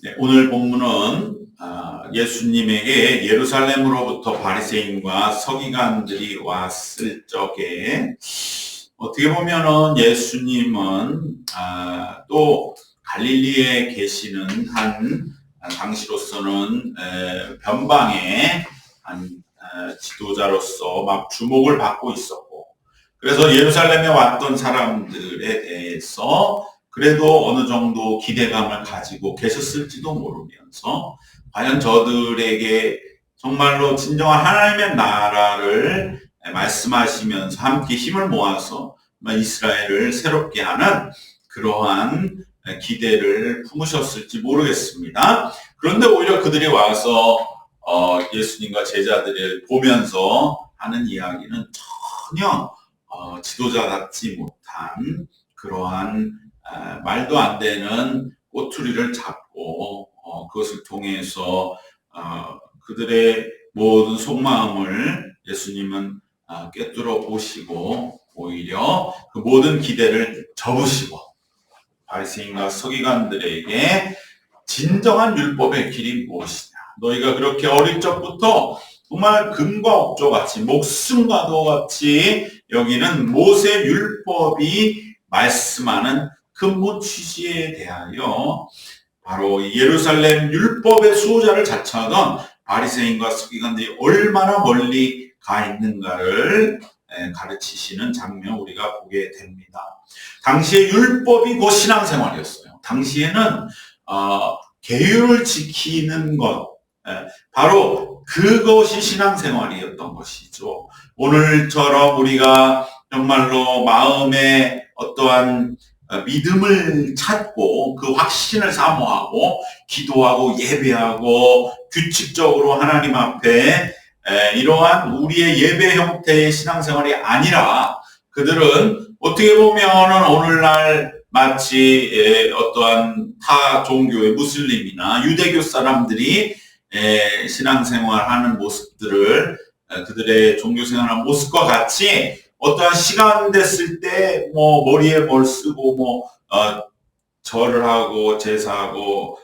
네, 오늘 본문은 예수님에게 예루살렘으로부터 바리새인과 서기관들이 왔을 적에 어떻게 보면은 예수님은 또 갈릴리에 계시는 한 당시로서는 변방의 한 지도자로서 막 주목을 받고 있었고, 그래서 예루살렘에 왔던 사람들에 대해서 그래도 어느 정도 기대감을 가지고 계셨을지도 모르면서 과연 저들에게 정말로 진정한 하나님의 나라를 말씀하시면서 함께 힘을 모아서 이스라엘을 새롭게 하는 그러한 기대를 품으셨을지 모르겠습니다. 그런데 오히려 그들이 와서 예수님과 제자들을 보면서 하는 이야기는 전혀 지도자답지 못한 그러한 말도 안 되는 꼬투리를 잡고 그것을 통해서 그들의 모든 속마음을 예수님은 꿰뚫어 보시고 오히려 그 모든 기대를 접으시고 바리새인과 서기관들에게 진정한 율법의 길이 무엇이냐, 너희가 그렇게 어릴 적부터 정말 금과 옥조같이 목숨과도 같이 여기는 모세 율법이 말씀하는 근본 취지에 대하여 바로 예루살렘 율법의 수호자를 자처하던 바리새인과 서기관들이 얼마나 멀리 가 있는가를 가르치시는 장면 우리가 보게 됩니다. 당시의 율법이 곧 신앙생활이었어요. 당시에는 계율을 지키는 것, 바로 그것이 신앙생활이었던 것이죠. 오늘처럼 우리가 정말로 마음에 어떠한 믿음을 찾고 그 확신을 사모하고 기도하고 예배하고 규칙적으로 하나님 앞에 이러한 우리의 예배 형태의 신앙생활이 아니라 그들은 어떻게 보면은 오늘날 마치 어떠한 타 종교의 무슬림이나 유대교 사람들이 신앙생활하는 모습들을 그들의 종교생활하는 모습과 같이 어떠한 시간 됐을 때 머리에 뭘 쓰고 절을 하고 제사하고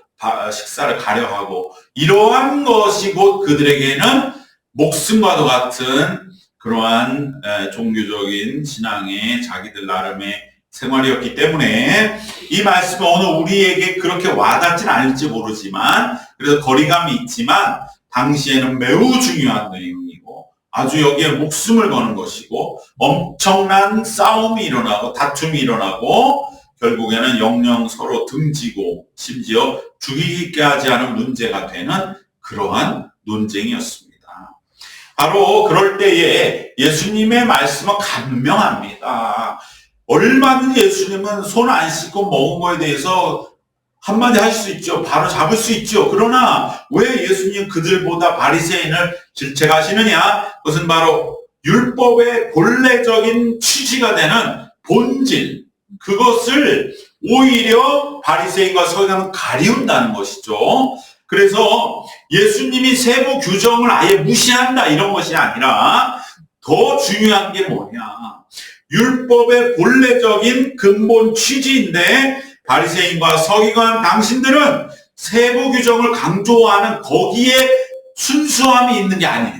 식사를 가려하고 이러한 것이 곧 그들에게는 목숨과도 같은 그러한 종교적인 신앙의 자기들 나름의 생활이었기 때문에 이 말씀은 오늘 우리에게 그렇게 와닿진 않을지 모르지만 그래서 거리감이 있지만 당시에는 매우 중요한 내용이고 아주 여기에 목숨을 거는 것이고 엄청난 싸움이 일어나고 다툼이 일어나고 결국에는 영영 서로 등지고 심지어 죽이게 하지 않은 문제가 되는 그러한 논쟁이었습니다. 바로 그럴 때에 예수님의 말씀은 간명합니다. 얼마든지 예수님은 손 안 씻고 먹은 거에 대해서 한마디 할 수 있죠. 바로 잡을 수 있죠. 그러나 왜 예수님 그들보다 바리새인을 질책하시느냐? 그것은 바로 율법의 본래적인 취지가 되는 본질, 그것을 오히려 바리새인과 서기관은 가리운다는 것이죠. 그래서 예수님이 세부 규정을 아예 무시한다 이런 것이 아니라 더 중요한 게 뭐냐? 율법의 본래적인 근본 취지인데 바리새인과 서기관 당신들은 세부 규정을 강조하는 거기에 순수함이 있는 게 아니에요.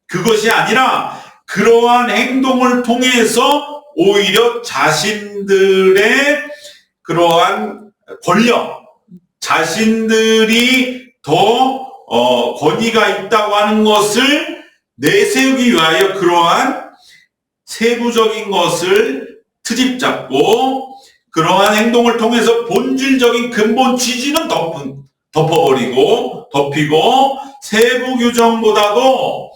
그것이 아니라 그러한 행동을 통해서 오히려 자신들의 그러한 권력, 자신들이 더 권위가 있다고 하는 것을 내세우기 위하여 그러한 세부적인 것을 트집 잡고 그러한 행동을 통해서 본질적인 근본 취지는 덮어버리고 덮이고 세부 규정보다도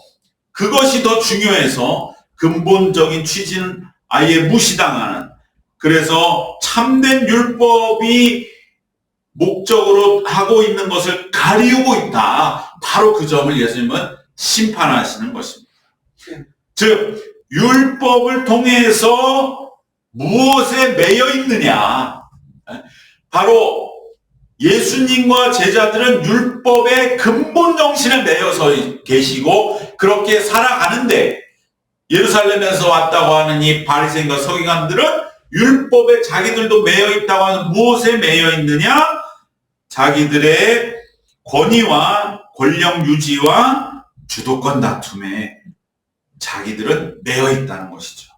그것이 더 중요해서 근본적인 취지는 아예 무시당하는, 그래서 참된 율법이 목적으로 하고 있는 것을 가리우고 있다. 바로 그 점을 예수님은 심판하시는 것입니다. 즉 율법을 통해서 무엇에 매여 있느냐? 바로 예수님과 제자들은 율법의 근본 정신에 매여서 계시고 그렇게 살아가는데 예루살렘에서 왔다고 하는 이 바리새인과 서기관들은 율법에 자기들도 매여 있다고 하는 무엇에 매여 있느냐? 자기들의 권위와 권력 유지와 주도권 다툼에 자기들은 매여 있다는 것이죠.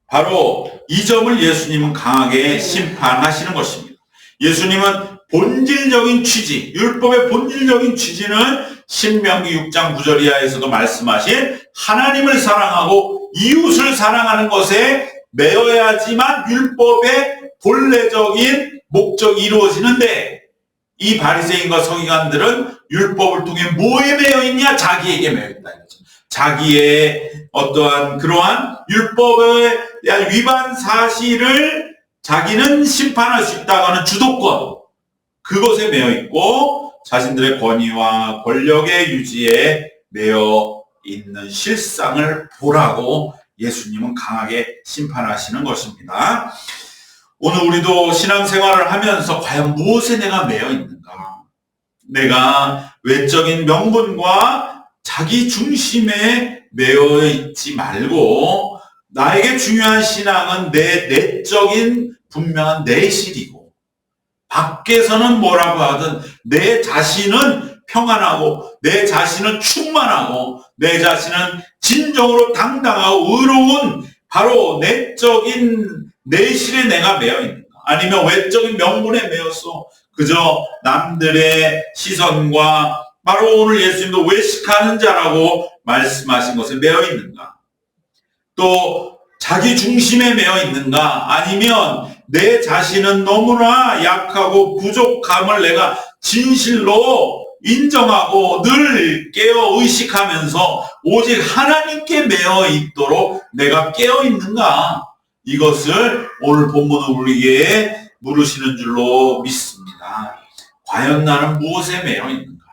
바로 이 점을 예수님은 강하게 심판하시는 것입니다. 예수님은 본질적인 취지, 율법의 본질적인 취지는 신명기 6장 9절 이하에서도 말씀하신 하나님을 사랑하고 이웃을 사랑하는 것에 매여야지만 율법의 본래적인 목적이 이루어지는데, 이 바리새인과 서기관들은 율법을 통해 뭐에 매여 있냐? 자기에게 매여 있다. 자기의 어떠한 그러한 율법에 대한 위반 사실을 자기는 심판할 수 있다고 하는 주도권, 그것에 매여 있고 자신들의 권위와 권력의 유지에 매여 있는 실상을 보라고 예수님은 강하게 심판하시는 것입니다. 오늘 우리도 신앙생활을 하면서 과연 무엇에 내가 매여 있는가? 내가 외적인 명분과 자기 중심에 매여 있지 말고, 나에게 중요한 신앙은 내 내적인 분명한 내실이고, 밖에서는 뭐라고 하든 내 자신은 평안하고, 내 자신은 충만하고, 내 자신은 진정으로 당당하고 의로운 바로 내적인 내실에 내가 매여 있는가? 아니면 외적인 명분에 매여서 그저 남들의 시선과 바로 오늘 예수님도 외식하는 자라고 말씀하신 것에 매여 있는가? 또 자기 중심에 매여 있는가? 아니면 내 자신은 너무나 약하고 부족함을 내가 진실로 인정하고 늘 깨어 의식하면서 오직 하나님께 매여 있도록 내가 깨어 있는가? 이것을 오늘 본문은 우리에게 물으시는 줄로 믿습니다. 과연 나는 무엇에 매여 있는가?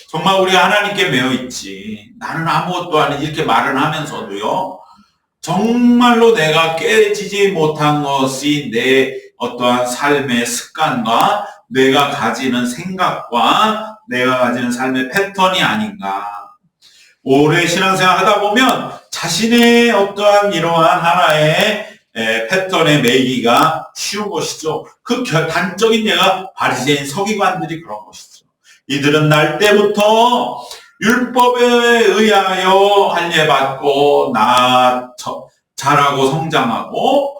정말 우리가 하나님께 매여 있지, 나는 아무것도 아닌 이렇게 말을 하면서도요, 정말로 내가 깨지지 못한 것이 내 어떠한 삶의 습관과 내가 가지는 생각과 내가 가지는 삶의 패턴이 아닌가. 오래 신앙생활 하다 보면 자신의 어떠한 이러한 하나의 패턴에 매이기가 쉬운 것이죠. 그 단적인 예가 바리새인 서기관들이 그런 것이죠. 이들은 날 때부터 율법에 의하여 할례받고 자라고 성장하고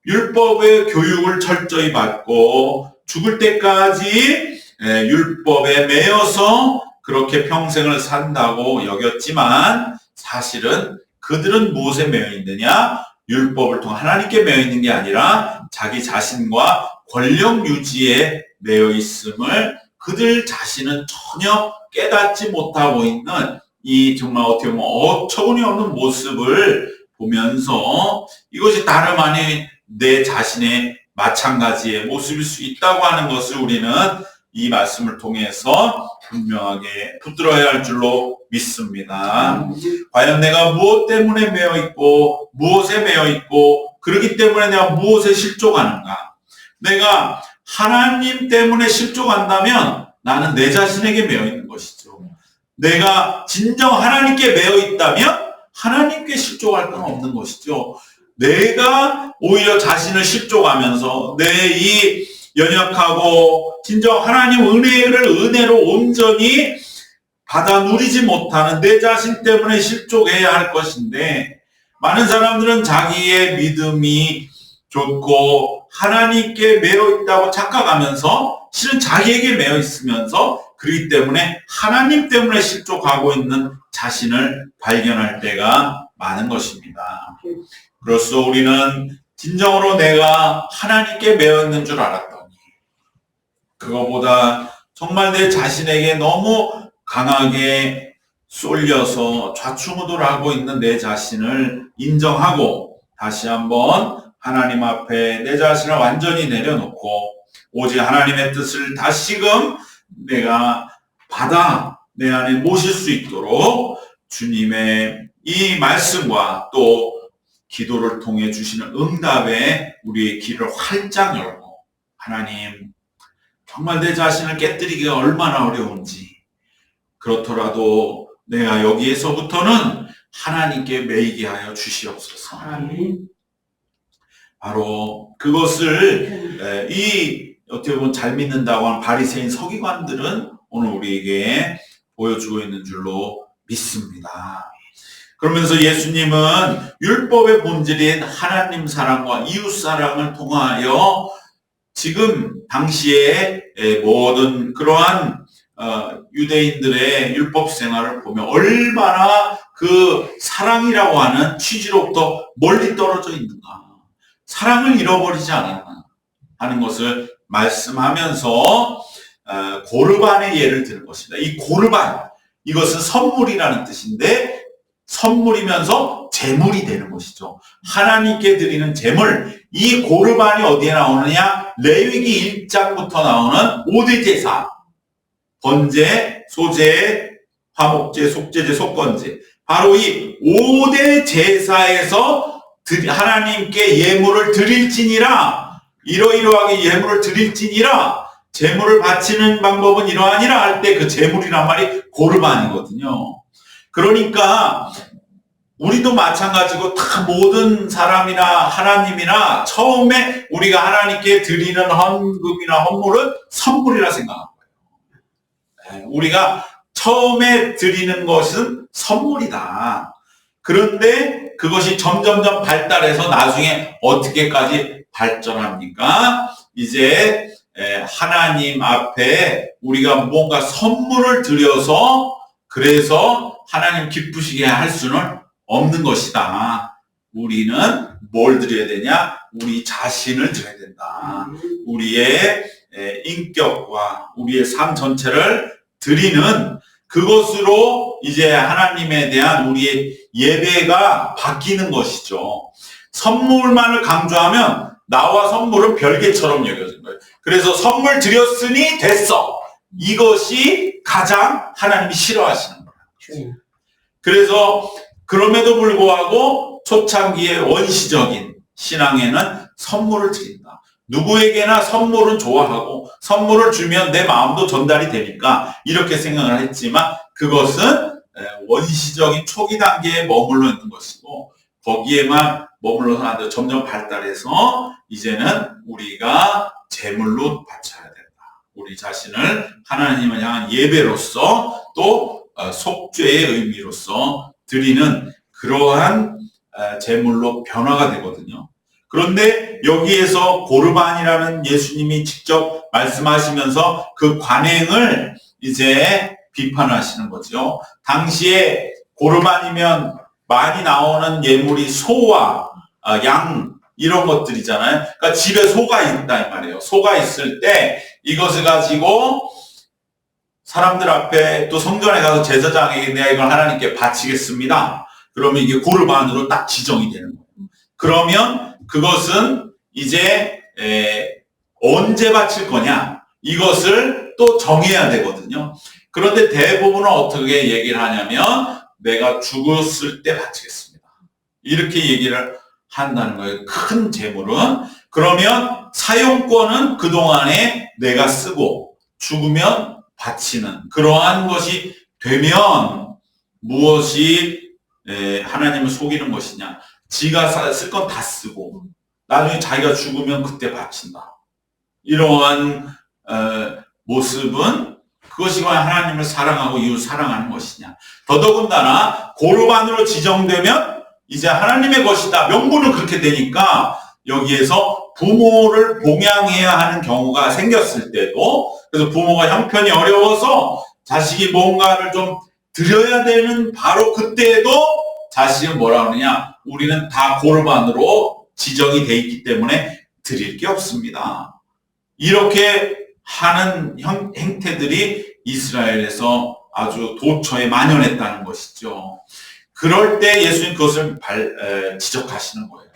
율법의 교육을 철저히 받고 죽을 때까지 율법에 매여서 그렇게 평생을 산다고 여겼지만, 사실은 그들은 무엇에 매여 있느냐? 율법을 통해 하나님께 매여 있는 게 아니라 자기 자신과 권력 유지에 매여 있음을 그들 자신은 전혀 깨닫지 못하고 있는 이 정말 어떻게 보면 어처구니 없는 모습을 보면서, 이것이 다름 아닌 내 자신의 마찬가지의 모습일 수 있다고 하는 것을 우리는 이 말씀을 통해서 분명하게 붙들어야 할 줄로 믿습니다. 과연 내가 무엇 때문에 매여 있고 무엇에 매여 있고, 그렇기 때문에 내가 무엇에 실족하는가? 내가 하나님 때문에 실족한다면 나는 내 자신에게 매여 있는 것이죠. 내가 진정 하나님께 매여 있다면 하나님께 실족할 건 없는 것이죠. 내가 오히려 자신을 실족하면서 내 이 연약하고 진정 하나님 은혜로 온전히 받아 누리지 못하는 내 자신 때문에 실족해야 할 것인데, 많은 사람들은 자기의 믿음이 좋고 하나님께 매여 있다고 착각하면서 실은 자기에게 매여 있으면서, 그렇기 때문에 하나님 때문에 실족하고 있는 자신을 발견할 때가 많은 것입니다. 그래서 우리는 진정으로 내가 하나님께 매여 있는 줄 알았더니, 그거보다 정말 내 자신에게 너무 강하게 쏠려서 좌충우돌하고 있는 내 자신을 인정하고 다시 한번 하나님 앞에 내 자신을 완전히 내려놓고 오직 하나님의 뜻을 다시금 내가 받아 내 안에 모실 수 있도록 주님의 이 말씀과 또 기도를 통해 주시는 응답에 우리의 길을 활짝 열고, 하나님 정말 내 자신을 깨뜨리기가 얼마나 어려운지, 그렇더라도 내가 여기에서부터는 하나님께 매이게 하여 주시옵소서. 바로 그것을 이 어떻게 보면 잘 믿는다고 하는 바리새인 서기관들은 오늘 우리에게 보여주고 있는 줄로 믿습니다. 그러면서 예수님은 율법의 본질인 하나님 사랑과 이웃 사랑을 통하여 지금 당시에 모든 그러한 유대인들의 율법 생활을 보면 얼마나 그 사랑이라고 하는 취지로부터 멀리 떨어져 있는가. 사랑을 잃어버리지 않았나 하는 것을 말씀하면서 고르반의 예를 드는 것입니다. 이 고르반, 이것은 선물이라는 뜻인데 선물이면서 제물이 되는 것이죠. 하나님께 드리는 제물, 이 고르반이 어디에 나오느냐? 레위기 1장부터 나오는 5대 제사, 번제, 소제, 화목제, 속제제, 속건제. 바로 이 5대 제사에서 하나님께 예물을 드릴지니라, 이러이러하게 예물을 드릴지니라, 제물을 바치는 방법은 이러하니라 할 때 그 제물이란 말이 고르반이거든요. 그러니까 우리도 마찬가지고 다 모든 사람이나 하나님이나 처음에 우리가 하나님께 드리는 헌금이나 헌물은 선물이라 생각하는 거예요. 우리가 처음에 드리는 것은 선물이다. 그런데 그것이 점점점 발달해서 나중에 어떻게까지 발전합니까? 이제 하나님 앞에 우리가 뭔가 선물을 드려서 그래서 하나님 기쁘시게 할 수는 없는 것이다. 우리는 뭘 드려야 되냐? 우리 자신을 드려야 된다. 우리의 인격과 우리의 삶 전체를 드리는 그것으로 이제 하나님에 대한 우리의 예배가 바뀌는 것이죠. 선물만을 강조하면 나와 선물은 별개처럼 여겨진 거예요. 그래서 선물 드렸으니 됐어. 이것이 가장 하나님이 싫어하시는 거예요. 그래서 그럼에도 불구하고 초창기의 원시적인 신앙에는 선물을 드린다. 누구에게나 선물은 좋아하고 선물을 주면 내 마음도 전달이 되니까 이렇게 생각을 했지만 그것은 원시적인 초기 단계에 머물러 있는 것이고 거기에만 머물러서 안 점점 발달해서 이제는 우리가 제물로 바쳐야 된다. 우리 자신을 하나님을 향한 예배로서 또 속죄의 의미로서 드리는 그러한 제물로 변화가 되거든요. 그런데 여기에서 고르반이라는 예수님이 직접 말씀하시면서 그 관행을 이제 비판하시는 거죠. 당시에 고르반이면 많이 나오는 예물이 소와 양 이런 것들이잖아요. 그러니까 집에 소가 있다 이 말이에요. 소가 있을 때 이것을 가지고 사람들 앞에 또 성전에 가서 제사장에게 내가 이걸 하나님께 바치겠습니다. 그러면 이게 고르반으로 딱 지정이 되는 거예요. 그러면 그것은 이제 언제 바칠 거냐 이것을 또 정해야 되거든요. 그런데 대부분은 어떻게 얘기를 하냐면 내가 죽었을 때 바치겠습니다. 이렇게 얘기를 한다는 거예요. 큰 재물은. 그러면 사용권은 그동안에 내가 쓰고 죽으면 바치는 그러한 것이 되면 무엇이 하나님을 속이는 것이냐. 지가 쓸 건 다 쓰고 나중에 자기가 죽으면 그때 바친다. 이러한 모습은 그것이 과연 하나님을 사랑하고 이웃 사랑하는 것이냐. 더더군다나 고르반으로 지정되면 이제 하나님의 것이다. 명분은 그렇게 되니까 여기에서 부모를 봉양해야 하는 경우가 생겼을 때도 그래서 부모가 형편이 어려워서 자식이 뭔가를 좀 드려야 되는 바로 그때에도 자식은 뭐라 그러냐. 우리는 다 고르반으로 지정이 돼 있기 때문에 드릴 게 없습니다. 이렇게 하는 행태들이 이스라엘에서 아주 도처에 만연했다는 것이죠. 그럴 때 예수님 그것을 지적하시는 거예요.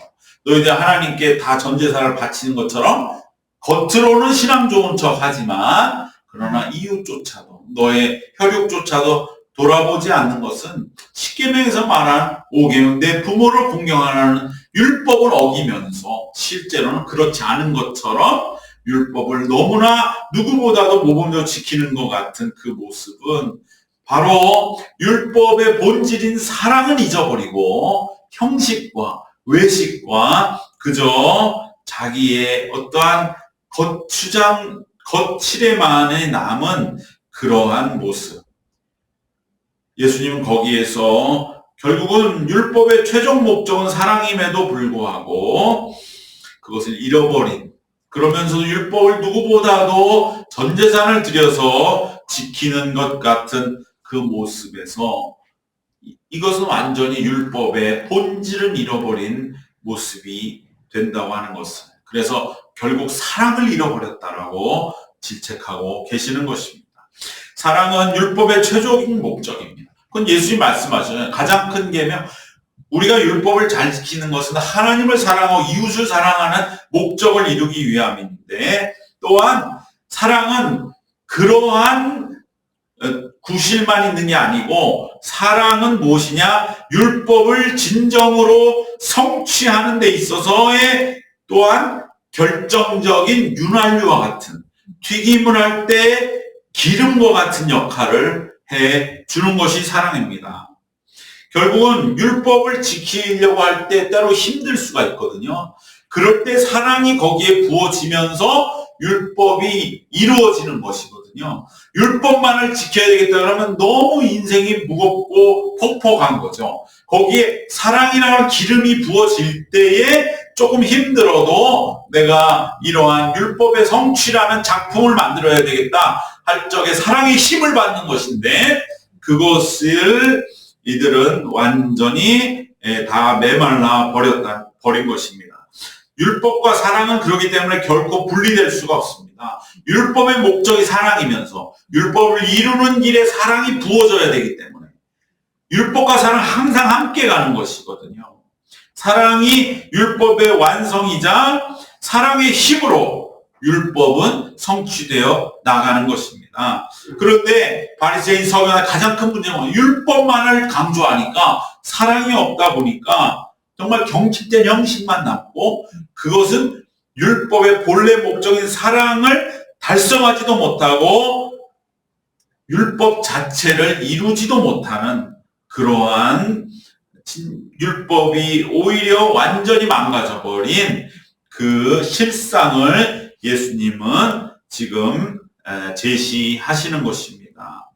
너희들 하나님께 다 전제사를 바치는 것처럼 겉으로는 신앙 좋은 척 하지만 그러나 이웃조차도 너의 혈육조차도 돌아보지 않는 것은 십계명에서 말한 5계명 내 부모를 공경하라는 율법을 어기면서 실제로는 그렇지 않은 것처럼 율법을 너무나 누구보다도 모범적으로 지키는 것 같은 그 모습은 바로 율법의 본질인 사랑은 잊어버리고 형식과 외식과 그저 자기의 어떠한 거칠에만에 남은 그러한 모습. 예수님은 거기에서 결국은 율법의 최종 목적은 사랑임에도 불구하고 그것을 잃어버린, 그러면서도 율법을 누구보다도 전 재산을 들여서 지키는 것 같은 그 모습에서 이것은 완전히 율법의 본질을 잃어버린 모습이 된다고 하는 것을, 그래서 결국 사랑을 잃어버렸다라고 질책하고 계시는 것입니다. 사랑은 율법의 최종적인 목적입니다. 그건 예수님 말씀하시는 가장 큰 계명, 우리가 율법을 잘 지키는 것은 하나님을 사랑하고 이웃을 사랑하는 목적을 이루기 위함인데, 또한 사랑은 그러한 구실만 있는 게 아니고, 사랑은 무엇이냐? 율법을 진정으로 성취하는 데 있어서의 또한 결정적인 윤활유와 같은, 튀김을 할 때 기름과 같은 역할을 해 주는 것이 사랑입니다. 결국은 율법을 지키려고 할 때 때로 힘들 수가 있거든요. 그럴 때 사랑이 거기에 부어지면서 율법이 이루어지는 것이거든요. 율법만을 지켜야 되겠다 그러면 너무 인생이 무겁고 폭폭한 거죠. 거기에 사랑이라는 기름이 부어질 때에 조금 힘들어도 내가 이러한 율법의 성취라는 작품을 만들어야 되겠다 할 적에 사랑의 힘을 받는 것인데, 그것을 이들은 완전히 다 메말라 버린 것입니다. 율법과 사랑은 그렇기 때문에 결코 분리될 수가 없습니다. 율법의 목적이 사랑이면서 율법을 이루는 길에 사랑이 부어져야 되기 때문에 율법과 사랑은 항상 함께 가는 것이거든요. 사랑이 율법의 완성이자 사랑의 힘으로 율법은 성취되어 나가는 것입니다. 그런데 바리새인 서기관의 가장 큰 문제는 율법만을 강조하니까 사랑이 없다 보니까 정말 경직된 형식만 남고, 그것은 율법의 본래 목적인 사랑을 달성하지도 못하고 율법 자체를 이루지도 못하는 그러한 율법이 오히려 완전히 망가져버린 그 실상을 예수님은 지금 제시하시는 것입니다.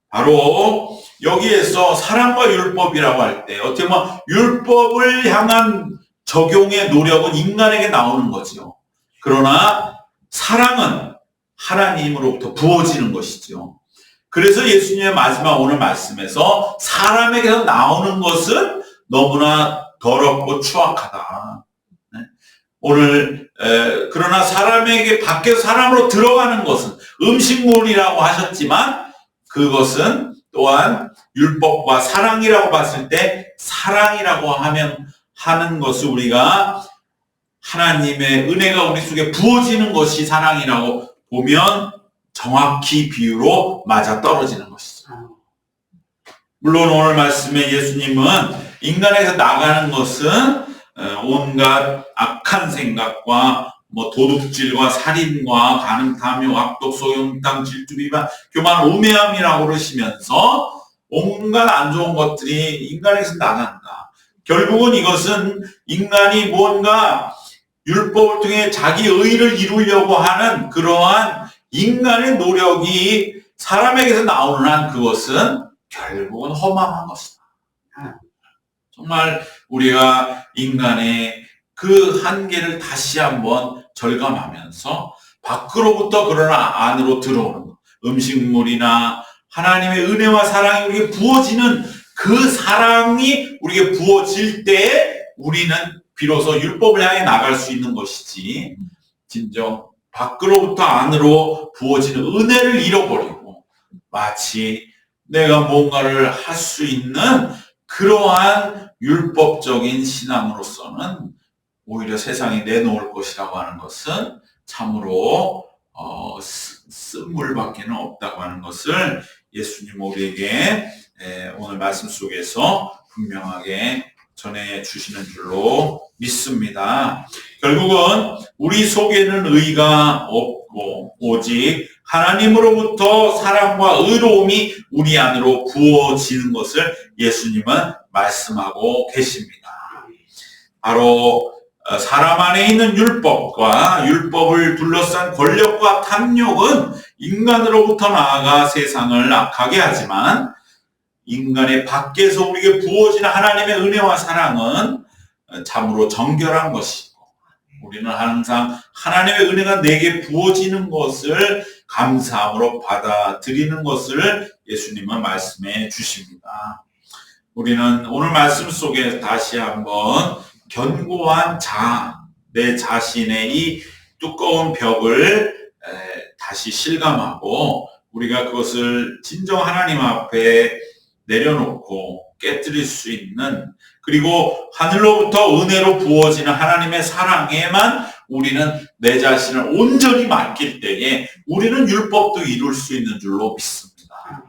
바로 여기에서 사랑과 율법이라고 할 때 어떻게 보면 율법을 향한 적용의 노력은 인간에게 나오는 거죠. 그러나 사랑은 하나님으로부터 부어지는 것이죠. 그래서 예수님의 마지막 오늘 말씀에서 사람에게서 나오는 것은 너무나 더럽고 추악하다. 오늘 그러나 사람에게 밖에서 사람으로 들어가는 것은 음식물이라고 하셨지만, 그것은 또한 율법과 사랑이라고 봤을 때 사랑이라고 하는 것을 우리가 하나님의 은혜가 우리 속에 부어지는 것이 사랑이라고 보면 정확히 비유로 맞아떨어지는 것이죠. 물론 오늘 말씀에 예수님은 인간에서 나가는 것은 온갖 악한 생각과 도둑질과 살인과 간음, 탐욕, 악독, 소용탕, 질투, 비방, 교만, 우매함이라고 그러시면서 온갖 안 좋은 것들이 인간에서 나간다. 결국은 이것은 인간이 뭔가 율법을 통해 자기 의를 이루려고 하는 그러한 인간의 노력이 사람에게서 나오는 한 그것은 결국은 허망한 것이다. 정말 우리가 인간의 그 한계를 다시 한번 절감하면서 밖으로부터 그러나 안으로 들어오는 것, 음식물이나 하나님의 은혜와 사랑이 우리에게 부어지는 그 사랑이 우리에게 부어질 때에 우리는 비로소 율법을 향해 나갈 수 있는 것이지, 진정 밖으로부터 안으로 부어지는 은혜를 잃어버리고 마치 내가 뭔가를 할 수 있는 그러한 율법적인 신앙으로서는 오히려 세상에 내놓을 것이라고 하는 것은 참으로 쓴물밖에는 없다고 하는 것을 예수님 우리에게 오늘 말씀 속에서 분명하게 전해주시는 줄로 믿습니다. 결국은 우리 속에는 의가 없고 오직 하나님으로부터 사랑과 의로움이 우리 안으로 부어지는 것을 예수님은 말씀하고 계십니다. 바로 사람 안에 있는 율법과 율법을 둘러싼 권력과 탐욕은 인간으로부터 나아가 세상을 악하게 하지만 인간의 밖에서 우리에게 부어지는 하나님의 은혜와 사랑은 참으로 정결한 것이고 우리는 항상 하나님의 은혜가 내게 부어지는 것을 감사함으로 받아들이는 것을 예수님은 말씀해 주십니다. 우리는 오늘 말씀 속에 다시 한번 견고한 내 자신의 이 두꺼운 벽을 다시 실감하고 우리가 그것을 진정 하나님 앞에 내려놓고 깨뜨릴 수 있는 그리고 하늘로부터 은혜로 부어지는 하나님의 사랑에만 우리는 내 자신을 온전히 맡길 때에 우리는 율법도 이룰 수 있는 줄로 믿습니다.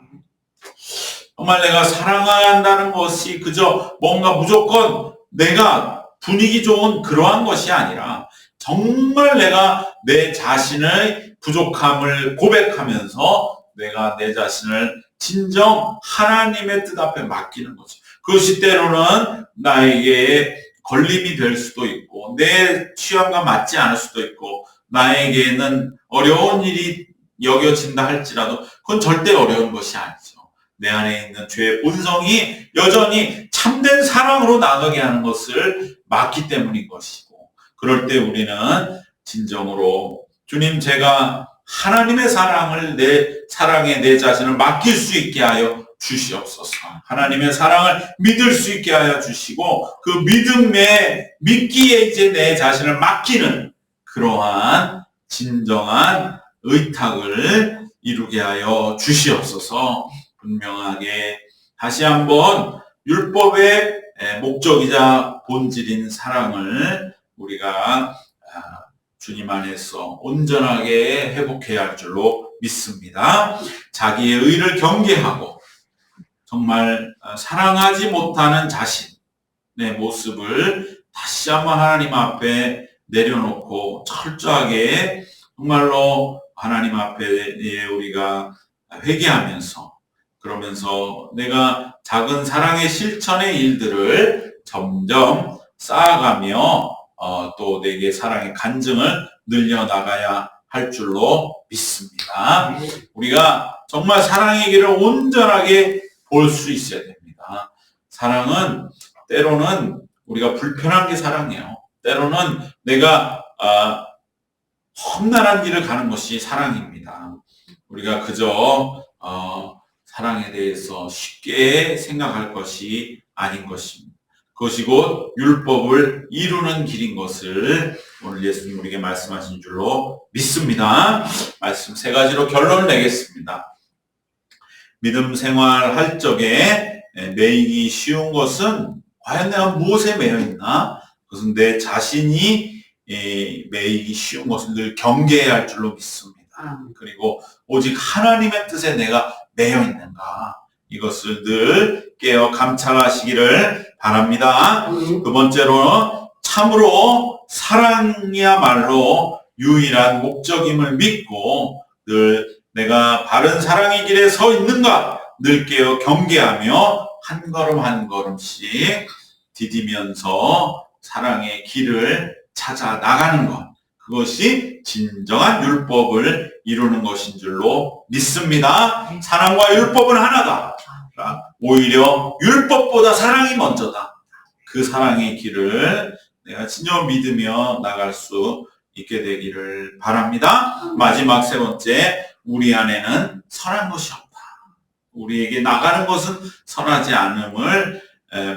정말 내가 사랑한다는 것이 그저 뭔가 무조건 내가 분위기 좋은 그러한 것이 아니라 정말 내가 내 자신의 부족함을 고백하면서 내가 내 자신을 진정 하나님의 뜻 앞에 맡기는 거죠. 그것이 때로는 나에게 걸림이 될 수도 있고 내 취향과 맞지 않을 수도 있고 나에게는 어려운 일이 여겨진다 할지라도 그건 절대 어려운 것이 아니죠. 내 안에 있는 죄의 본성이 여전히 참된 사랑으로 나가게 하는 것을 막기 때문인 것이고 그럴 때 우리는 진정으로 주님 제가 하나님의 사랑을 내 사랑에 내 자신을 맡길 수 있게 하여 주시옵소서. 하나님의 사랑을 믿을 수 있게 하여 주시고 그 믿기에 이제 내 자신을 맡기는 그러한 진정한 의탁을 이루게 하여 주시옵소서. 분명하게 다시 한번 율법의 목적이자 본질인 사랑을 우리가 주님 안에서 온전하게 회복해야 할 줄로 믿습니다. 자기의 의를 경계하고 정말 사랑하지 못하는 자신의 모습을 다시 한번 하나님 앞에 내려놓고 철저하게 정말로 하나님 앞에 우리가 회개하면서 그러면서 내가 작은 사랑의 실천의 일들을 점점 쌓아가며 또 내게 사랑의 간증을 늘려나가야 할 줄로 믿습니다. 우리가 정말 사랑의 길을 온전하게 볼 수 있어야 됩니다. 사랑은 때로는 우리가 불편한 게 사랑이에요. 때로는 내가 험난한 길을 가는 것이 사랑입니다. 우리가 그저 사랑에 대해서 쉽게 생각할 것이 아닌 것입니다. 그것이 곧 율법을 이루는 길인 것을 오늘 예수님 우리에게 말씀하신 줄로 믿습니다. 말씀 세 가지로 결론을 내겠습니다. 믿음 생활할 적에 매이기 쉬운 것은 과연 내가 무엇에 매여 있나? 그것은 내 자신이 매이기 쉬운 것을 늘 경계해야 할 줄로 믿습니다. 그리고 오직 하나님의 뜻에 내가 매여 있는가? 이것을 늘 깨어 감찰하시기를 바랍니다. 두 번째로 참으로 사랑이야말로 유일한 목적임을 믿고 늘 내가 바른 사랑의 길에 서 있는가 늘 깨어 경계하며 한 걸음 한 걸음씩 디디면서 사랑의 길을 찾아 나가는 것 그것이 진정한 율법을 이루는 것인 줄로 믿습니다. 사랑과 율법은 하나다. 오히려 율법보다 사랑이 먼저다. 그 사랑의 길을 내가 진정 믿으며 나갈 수 있게 되기를 바랍니다. 마지막 세 번째, 우리 안에는 선한 것이 없다. 우리에게 나가는 것은 선하지 않음을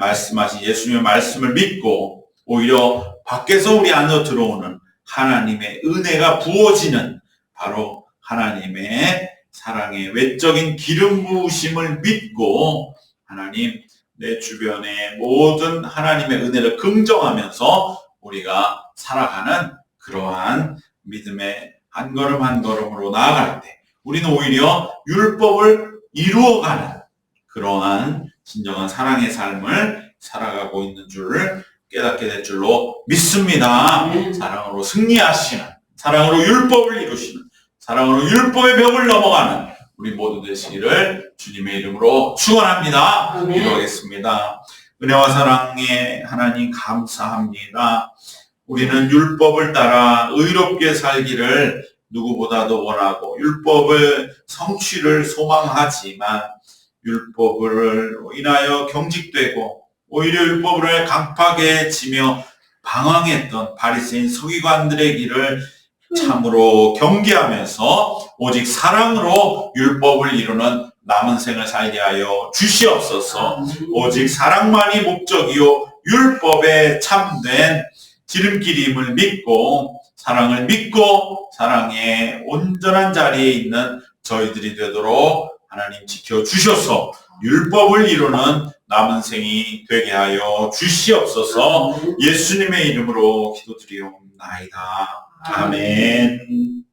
말씀하신 예수님의 말씀을 믿고 오히려 밖에서 우리 안으로 들어오는 하나님의 은혜가 부어지는 바로 하나님의 사랑의 외적인 기름 부으심을 믿고 하나님 내 주변의 모든 하나님의 은혜를 긍정하면서 우리가 살아가는 그러한 믿음의 한 걸음 한 걸음으로 나아갈 때 우리는 오히려 율법을 이루어가는 그러한 진정한 사랑의 삶을 살아가고 있는 줄을 깨닫게 될 줄로 믿습니다. 사랑으로 승리하시는, 사랑으로 율법을 이루시는, 사랑으로 율법의 벽을 넘어가는 우리 모두 되시기를 주님의 이름으로 축원합니다. 기도하겠습니다. 은혜와 사랑의 하나님 감사합니다. 우리는 율법을 따라 의롭게 살기를 누구보다도 원하고 율법의 성취를 소망하지만 율법을 인하여 경직되고 오히려 율법을 강팍해 지며 방황했던 바리새인 서기관들의 길을 참으로 경계하면서 오직 사랑으로 율법을 이루는 남은 생을 살게 하여 주시옵소서. 오직 사랑만이 목적이요 율법에 참된 지름길임을 믿고 사랑을 믿고 사랑의 온전한 자리에 있는 저희들이 되도록 하나님 지켜주셔서 율법을 이루는 남은 생이 되게 하여 주시옵소서. 예수님의 이름으로 기도드리옵나이다. 아멘.